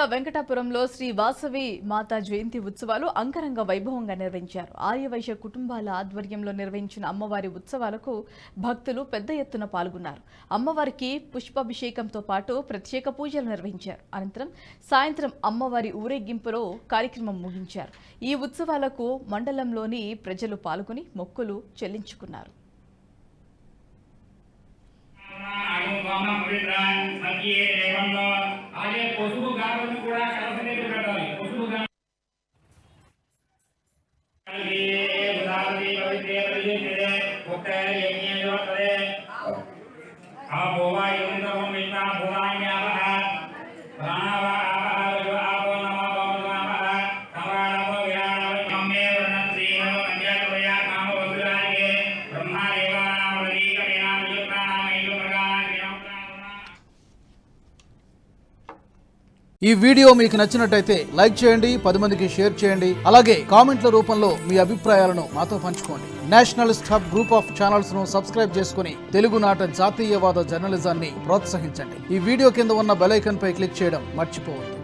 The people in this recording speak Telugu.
జిల్లా వెంకటాపురంలో శ్రీ వాసవి మాతా జయంతి ఉత్సవాలు అంగరంగ వైభవంగా నిర్వహించారు. ఆర్యవైశ్య కుటుంబాల ఆధ్వర్యంలో నిర్వహించిన అమ్మవారి ఉత్సవాలకు భక్తులు పెద్ద ఎత్తున పాల్గొన్నారు. అమ్మవారికి పుష్పాభిషేకంతో పాటు ప్రత్యేక పూజలు నిర్వహించారు. అనంతరం సాయంత్రం అమ్మవారి ఊరేగింపులో కార్యక్రమం ముగించారు. ఈ ఉత్సవాలకు మండలంలోని ప్రజలు పాల్గొని మొక్కులు చెల్లించుకున్నారు. ఈ వీడియో మీకు నచ్చినట్టయితే లైక్ చేయండి, 10 మందికి షేర్ చేయండి. అలాగే కామెంట్ల రూపంలో మీ అభిప్రాయాలను మాతో పంచుకోండి. Nationalist hub group of channels ను సబ్స్క్రైబ్ చేసుకుని తెలుగునాట జాతీయవాద జర్నలిజాన్ని ప్రోత్సహించండి. ఈ వీడియో కింద ఉన్న బెల్ ఐకాన్ పై క్లిక్ చేయడం మర్చిపోవద్దు.